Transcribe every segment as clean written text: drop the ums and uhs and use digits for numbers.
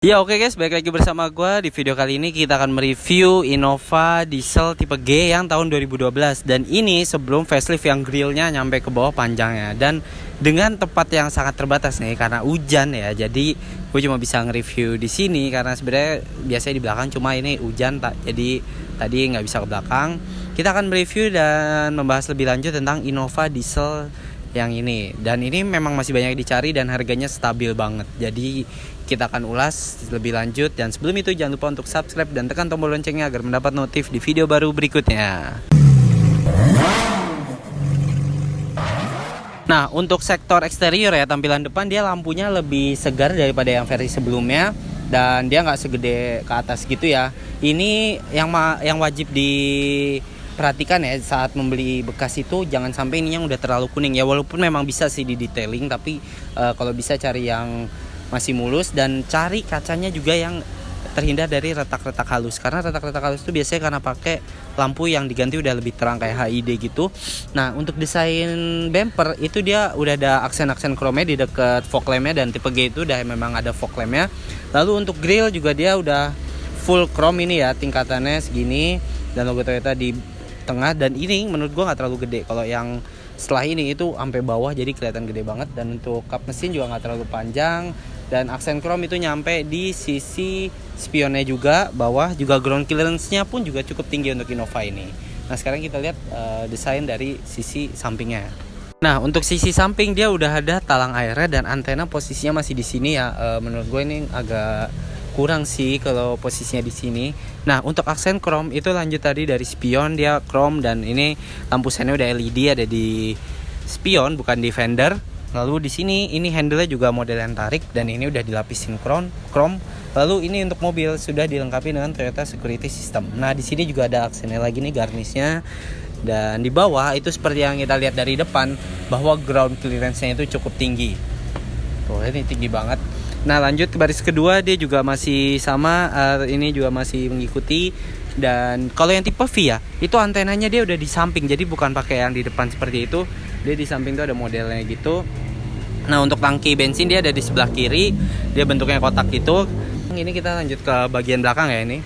Ya oke guys, balik lagi bersama gue. Di video kali ini kita akan mereview Innova diesel tipe G yang tahun 2012. Dan ini sebelum facelift yang grillnya nyampe ke bawah panjangnya. Dan dengan tempat yang sangat terbatas nih karena hujan ya. Jadi gue cuma bisa nge-review di sini karena sebenarnya biasanya di belakang, cuma ini hujan jadi tadi nggak bisa ke belakang. Kita akan mereview dan membahas lebih lanjut tentang Innova diesel yang ini. Dan ini memang masih banyak dicari dan harganya stabil banget. Jadi kita akan ulas lebih lanjut. Dan sebelum itu jangan lupa untuk subscribe dan tekan tombol loncengnya agar mendapat notif di video baru berikutnya. Nah, untuk sektor eksterior ya, tampilan depan dia lampunya lebih segar daripada yang versi sebelumnya. Dan dia nggak segede ke atas gitu ya. Ini yang wajib perhatikan ya saat membeli bekas itu, jangan sampai ini yang udah terlalu kuning ya. Walaupun memang bisa sih di detailing, tapi kalau bisa cari yang masih mulus dan cari kacanya juga yang terhindar dari retak-retak halus. Karena retak-retak halus itu biasanya karena pakai lampu yang diganti udah lebih terang kayak HID gitu. Nah, untuk desain bumper itu dia udah ada aksen-aksen chrome di dekat fog lampnya, dan tipe G itu udah memang ada fog lampnya. Lalu untuk grill juga dia udah full chrome ini ya, tingkatannya segini dan logo Toyota di tengah. Dan ini menurut gua nggak terlalu gede. Kalau yang setelah ini itu sampai bawah, jadi kelihatan gede banget. Dan untuk kap mesin juga nggak terlalu panjang, dan aksen chrome itu nyampe di sisi spionnya juga. Bawah juga ground clearance-nya pun juga cukup tinggi untuk Innova ini. Nah, sekarang kita lihat desain dari sisi sampingnya. Nah, untuk sisi samping dia udah ada talang airnya dan antena posisinya masih di sini ya. Menurut gue ini agak kurang sih kalau posisinya di sini. Nah, untuk aksen chrome itu lanjut tadi dari spion, dia chrome, dan ini lampu sennya udah LED ada di spion bukan di fender. Lalu di sini ini handle-nya juga model yang tarik dan ini udah dilapisin chrome. Lalu ini untuk mobil sudah dilengkapi dengan Toyota Security System. Nah, di sini juga ada aksennya lagi nih, garnisnya. Dan di bawah itu seperti yang kita lihat dari depan bahwa ground clearance-nya itu cukup tinggi. Tuh, ini tinggi banget. Nah, lanjut ke baris kedua, dia juga masih sama, ini juga masih mengikuti. Dan kalau yang tipe V ya, itu antenanya dia udah di samping, jadi bukan pakai yang di depan seperti itu. Dia di samping tuh ada modelnya gitu. Nah, untuk tangki bensin dia ada di sebelah kiri, dia bentuknya kotak gitu. Ini kita lanjut ke bagian belakang ya. Ini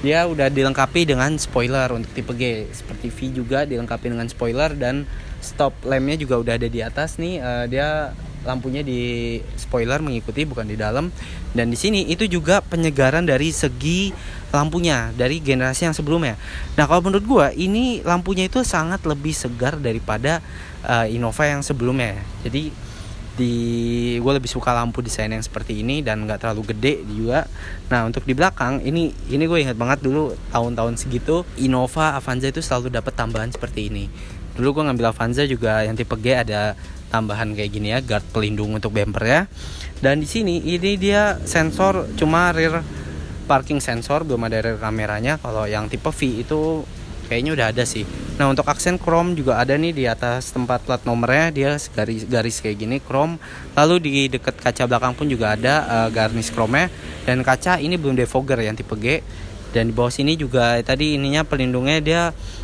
dia udah dilengkapi dengan spoiler untuk tipe G, seperti V juga dilengkapi dengan spoiler, dan stop lampnya juga udah ada di atas nih. Dia lampunya di spoiler mengikuti, bukan di dalam. Dan di sini itu juga penyegaran dari segi lampunya dari generasi yang sebelumnya. Nah, kalau menurut gua ini lampunya itu sangat lebih segar daripada Innova yang sebelumnya. Jadi gue lebih suka lampu desain yang seperti ini dan nggak terlalu gede juga. Nah, untuk di belakang ini gue ingat banget dulu tahun-tahun segitu Innova Avanza itu selalu dapat tambahan seperti ini. Dulu gue ngambil Avanza juga yang tipe G ada tambahan kayak gini ya, guard pelindung untuk bumper ya. Dan di sini ini dia sensor cuma rear parking sensor, belum ada rear kameranya. Kalau yang tipe V itu kayaknya udah ada sih. Nah, untuk aksen chrome juga ada nih di atas tempat plat nomornya, dia garis kayak gini chrome. Lalu di dekat kaca belakang pun juga ada garnish chrome-nya. Dan kaca ini belum defogger yang tipe G. Dan di bawah sini juga tadi ininya pelindungnya dia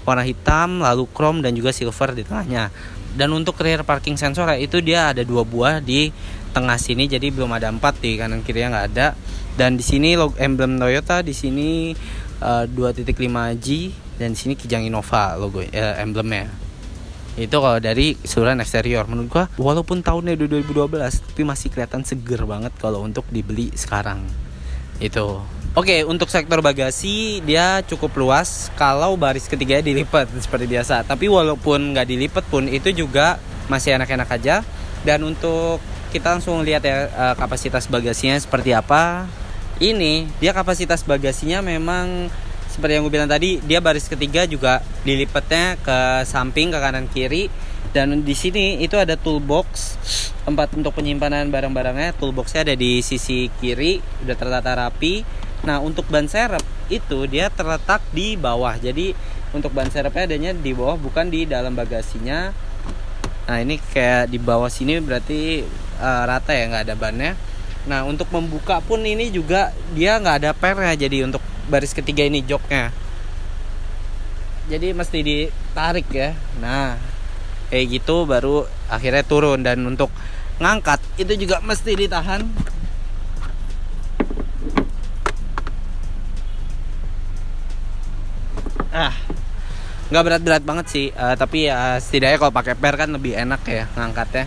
warna hitam, lalu chrome dan juga silver di tengahnya. Dan untuk rear parking sensor itu dia ada 2 buah di tengah sini, jadi belum ada 4, di kanan kirinya nggak ada. Dan di sini emblem Toyota, di sini 2.5G, dan di sini Kijang Innova logo emblemnya. Itu kalau dari keseluruhan eksterior, menurut gua walaupun tahunnya 2012 tapi masih kelihatan seger banget kalau untuk dibeli sekarang. Itu. Oke, untuk sektor bagasi dia cukup luas kalau baris ketiganya dilipat seperti biasa. Tapi walaupun nggak dilipat pun itu juga masih enak-enak aja. Dan untuk kita langsung lihat ya kapasitas bagasinya seperti apa. Ini dia kapasitas bagasinya memang seperti yang gue bilang tadi, dia baris ketiga juga dilipatnya ke samping, ke kanan kiri. Dan di sini itu ada toolbox, tempat untuk penyimpanan barang-barangnya. Toolboxnya ada di sisi kiri, udah tertata rapi. Nah, untuk ban serep itu dia terletak di bawah. Jadi untuk ban serepnya adanya di bawah, bukan di dalam bagasinya. Nah, ini kayak di bawah sini berarti rata ya, nggak ada bannya. Nah, untuk membuka pun ini juga dia nggak ada pernya. Jadi untuk baris ketiga ini joknya, jadi mesti ditarik ya. Nah, kayak gitu baru akhirnya turun. Dan untuk ngangkat itu juga mesti ditahan. Ah, nggak berat-berat banget sih, tapi ya setidaknya kalau pakai per kan lebih enak ya ngangkatnya.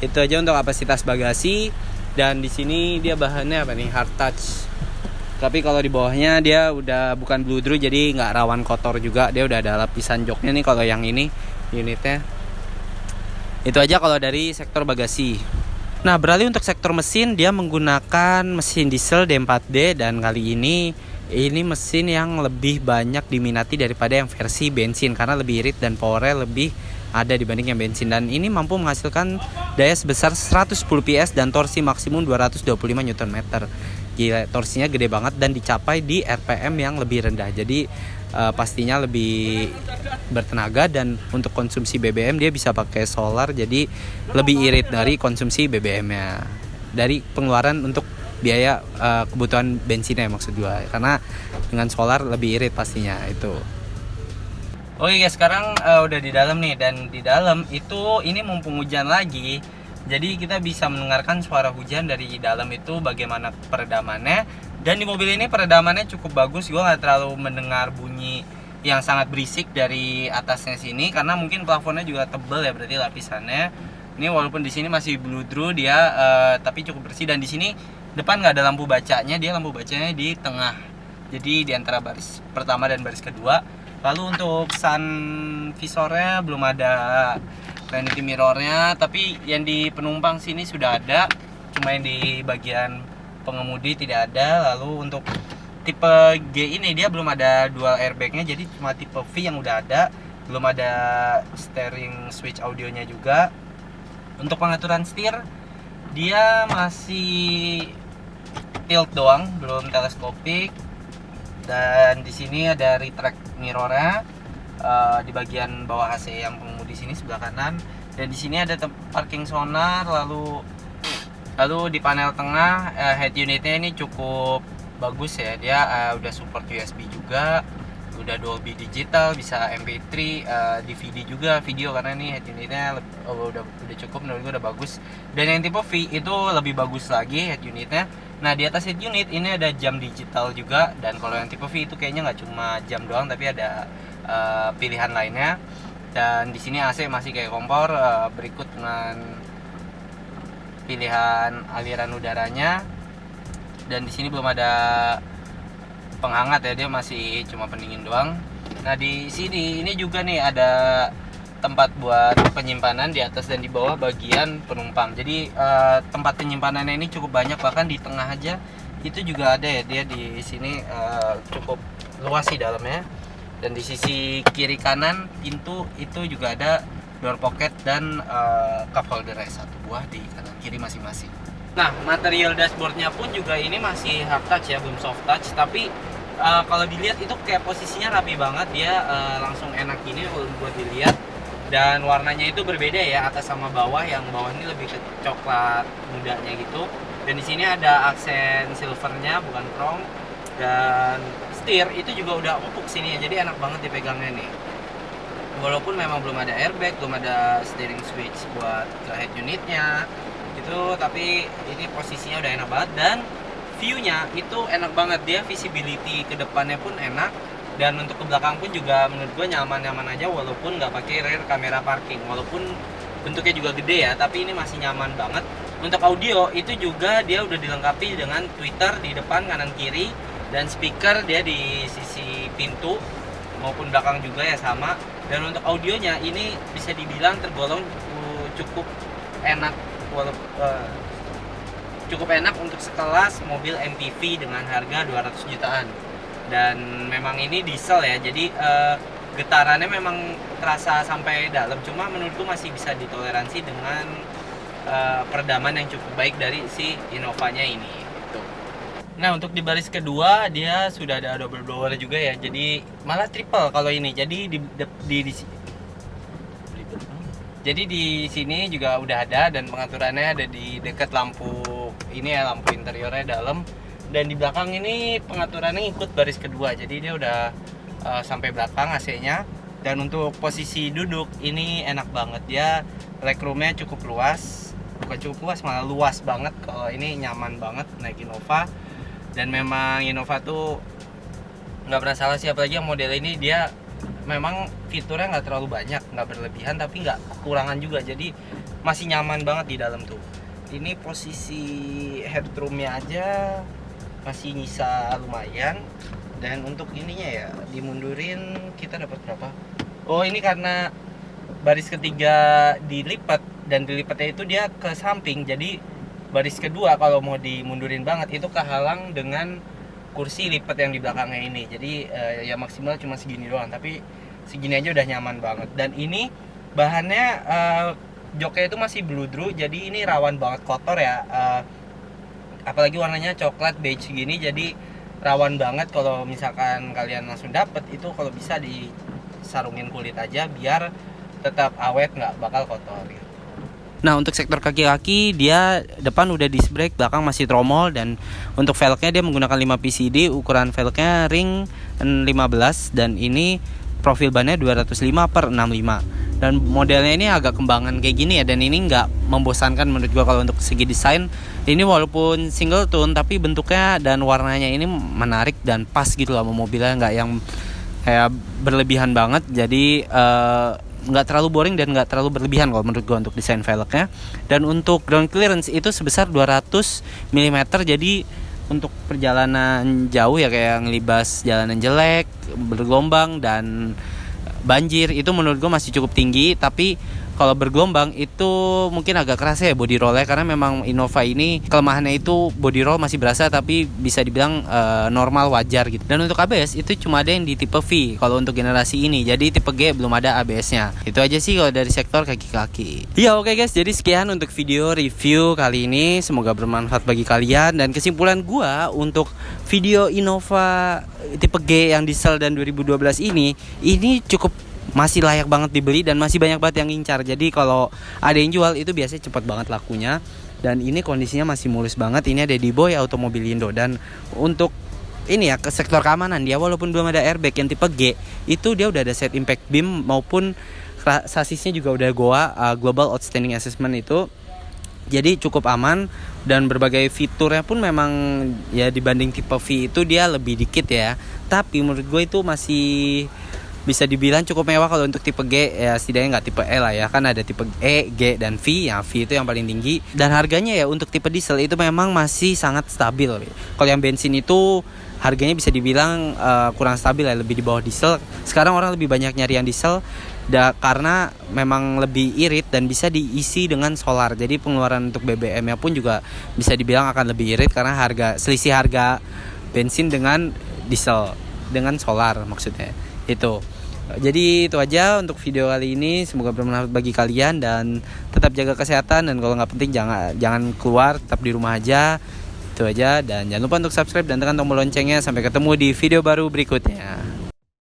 Itu aja untuk kapasitas bagasi. Dan di sini dia bahannya apa nih, hard touch. Tapi kalau di bawahnya dia udah bukan bludru, jadi nggak rawan kotor juga. Dia udah ada lapisan joknya nih kalau yang ini unitnya. Itu aja kalau dari sektor bagasi. Nah, beralih untuk sektor mesin, dia menggunakan mesin diesel D4D, dan kali ini mesin yang lebih banyak diminati daripada yang versi bensin karena lebih irit dan powernya lebih ada dibanding yang bensin. Dan ini mampu menghasilkan daya sebesar 110 PS dan torsi maksimum 225 Nm. Gila, torsinya gede banget dan dicapai di RPM yang lebih rendah. Jadi pastinya lebih bertenaga, dan untuk konsumsi BBM dia bisa pakai solar, jadi lebih irit dari konsumsi BBM-nya. Dari pengeluaran untuk biaya kebutuhan bensinnya maksud gua, karena dengan solar lebih irit pastinya itu. Oke guys, sekarang udah di dalam nih, dan di dalam itu ini mumpung hujan lagi, jadi kita bisa mendengarkan suara hujan dari dalam itu bagaimana peredamannya. Dan di mobil ini peredamannya cukup bagus, gue nggak terlalu mendengar bunyi yang sangat berisik dari atasnya sini karena mungkin plafonnya juga tebel ya, berarti lapisannya. Ini walaupun di sini masih bludru dia, tapi cukup bersih. Dan di sini depan nggak ada lampu bacanya, dia lampu bacanya di tengah. Jadi di antara baris pertama dan baris kedua. Lalu untuk sun visornya belum ada, vanity mirrornya, tapi yang di penumpang sini sudah ada, cuma yang di bagian pengemudi tidak ada. Lalu untuk tipe G ini dia belum ada dual airbagnya, jadi cuma tipe V yang udah ada, belum ada steering switch audionya juga. Untuk pengaturan setir dia masih tilt doang, belum teleskopik. Dan di sini ada retract mirrornya di bagian bawah AC yang pengemudi sini sebelah kanan. Dan di sini ada parking sonar. Lalu di panel tengah head unitnya ini cukup bagus ya. Dia udah support USB juga, udah Dolby Digital, bisa MP3, DVD juga video, karena ini head unitnya udah cukup, menurut gue udah bagus. Dan yang tipe V itu lebih bagus lagi head unitnya. Nah, di atas head unit ini ada jam digital juga, dan kalau yang tipe V itu kayaknya nggak cuma jam doang tapi ada pilihan lainnya. Dan di sini AC masih kayak kompor, berikut dengan pilihan aliran udaranya. Dan di sini belum ada penghangat ya, dia masih cuma pendingin doang. Nah, di sini ini juga nih ada tempat buat penyimpanan di atas dan di bawah bagian penumpang. Jadi tempat penyimpanannya ini cukup banyak, bahkan di tengah aja itu juga ada ya. Dia di sini cukup luas sih dalamnya. Dan di sisi kiri kanan pintu itu juga ada door pocket dan cup holdernya satu buah di kanan kiri masing-masing. Nah, material dashboardnya pun juga ini masih hard touch ya, belum soft touch. Tapi kalau dilihat itu kayak posisinya rapi banget, dia langsung enak gini buat dilihat. Dan warnanya itu berbeda ya, atas sama bawah. Yang bawah ini lebih ke coklat mudanya gitu. Dan di sini ada aksen silvernya, bukan chrome. Dan setir itu juga udah empuk sini ya, jadi enak banget dipegangnya nih. Walaupun memang belum ada airbag, belum ada steering switch buat ke head unitnya gitu, tapi ini posisinya udah enak banget. Dan view-nya itu enak banget, dia visibility ke depannya pun enak. Dan untuk ke belakang pun juga menurut gue nyaman-nyaman aja, walaupun nggak pakai rear kamera parking. Walaupun bentuknya juga gede ya, tapi ini masih nyaman banget. Untuk audio itu juga dia udah dilengkapi dengan tweeter di depan, kanan, kiri. Dan speaker dia di sisi pintu maupun belakang juga ya sama. Dan untuk audionya ini bisa dibilang tergolong cukup enak, cukup enak untuk sekelas mobil MPV dengan harga 200 jutaan. Dan memang ini diesel ya, jadi getarannya memang terasa sampai dalam, cuma menurutku masih bisa ditoleransi dengan peredaman yang cukup baik dari si Innova-nya ini gitu. Nah, untuk di baris kedua dia sudah ada double blower juga ya, jadi malah triple kalau ini. Jadi di sini juga udah ada, dan pengaturannya ada di dekat lampu ini ya, lampu interiornya dalam. Dan di belakang ini pengaturannya ikut baris kedua, jadi dia udah sampai belakang AC-nya. Dan untuk posisi duduk ini enak banget, dia legroomnya cukup luas, bukan cukup luas, malah luas banget. Kalau ini nyaman banget naik Innova. Dan memang Innova tuh nggak pernah salah sih, apalagi yang model ini dia memang fiturnya nggak terlalu banyak, nggak berlebihan tapi nggak kekurangan juga, jadi masih nyaman banget di dalam tuh. Ini posisi headroomnya aja masih nyisa lumayan, dan untuk ininya ya dimundurin kita dapat berapa? Oh ini karena baris ketiga dilipat, dan dilipatnya itu dia ke samping, jadi baris kedua kalau mau dimundurin banget itu kehalang dengan kursi lipat yang di belakangnya ini. Jadi ya maksimal cuma segini doang, tapi segini aja udah nyaman banget. Dan ini bahannya joknya itu masih bludru, jadi ini rawan banget kotor ya. Apalagi warnanya coklat beige gini, jadi rawan banget kalau misalkan kalian langsung dapet itu, kalau bisa disarungin kulit aja biar tetap awet, nggak bakal kotor gitu. Nah untuk sektor kaki-kaki dia depan udah disc brake, belakang masih tromol, dan untuk velgnya dia menggunakan 5 PCD, ukuran velgnya ring 15, dan ini profil bannya 205/65, dan modelnya ini agak kembangan kayak gini ya, dan ini nggak membosankan menurut gua kalau untuk segi desain. Ini walaupun single tone tapi bentuknya dan warnanya ini menarik dan pas gitu lah sama mobilnya, nggak yang kayak berlebihan banget, jadi nggak terlalu boring dan nggak terlalu berlebihan kalau menurut gue untuk desain velgnya. Dan untuk ground clearance itu sebesar 200 mm, jadi untuk perjalanan jauh ya, kayak ngelibas jalanan jelek, bergelombang dan banjir, itu menurut gue masih cukup tinggi. Tapi kalau bergelombang itu mungkin agak keras ya body rollnya, karena memang Innova ini kelemahannya itu body roll masih berasa, tapi bisa dibilang normal, wajar gitu. Dan untuk ABS itu cuma ada yang di tipe V kalau untuk generasi ini, jadi tipe G belum ada ABS-nya. Itu aja sih kalau dari sektor kaki-kaki. Ya oke guys, jadi sekian untuk video review kali ini, semoga bermanfaat bagi kalian. Dan kesimpulan gua untuk video Innova tipe G yang diesel dan 2012 ini cukup masih layak banget dibeli dan masih banyak banget yang ngincar. Jadi kalau ada yang jual itu biasanya cepat banget lakunya. Dan ini kondisinya masih mulus banget. Ini ada di Boy Automobilindo. Dan untuk ini ya, ke sektor keamanan dia walaupun belum ada airbag yang tipe G, itu dia udah ada set impact beam maupun sasisnya juga udah GOA Global Outstanding Assessment itu. Jadi cukup aman, dan berbagai fiturnya pun memang ya dibanding tipe V itu dia lebih dikit ya. Tapi menurut gue itu masih bisa dibilang cukup mewah kalau untuk tipe G ya, setidaknya nggak tipe E lah ya, kan ada tipe E, G, dan V. Ya V itu yang paling tinggi, dan harganya ya untuk tipe diesel itu memang masih sangat stabil. Kalau yang bensin itu harganya bisa dibilang kurang stabil ya, lebih di bawah diesel. Sekarang orang lebih banyak nyari yang diesel karena memang lebih irit dan bisa diisi dengan solar. Jadi pengeluaran untuk BBM-nya pun juga bisa dibilang akan lebih irit karena selisih harga bensin dengan diesel dengan solar maksudnya itu. Jadi itu aja untuk video kali ini, semoga bermanfaat bagi kalian, dan tetap jaga kesehatan, dan kalau nggak penting jangan keluar, tetap di rumah aja. Itu aja, dan jangan lupa untuk subscribe dan tekan tombol loncengnya. Sampai ketemu di video baru berikutnya.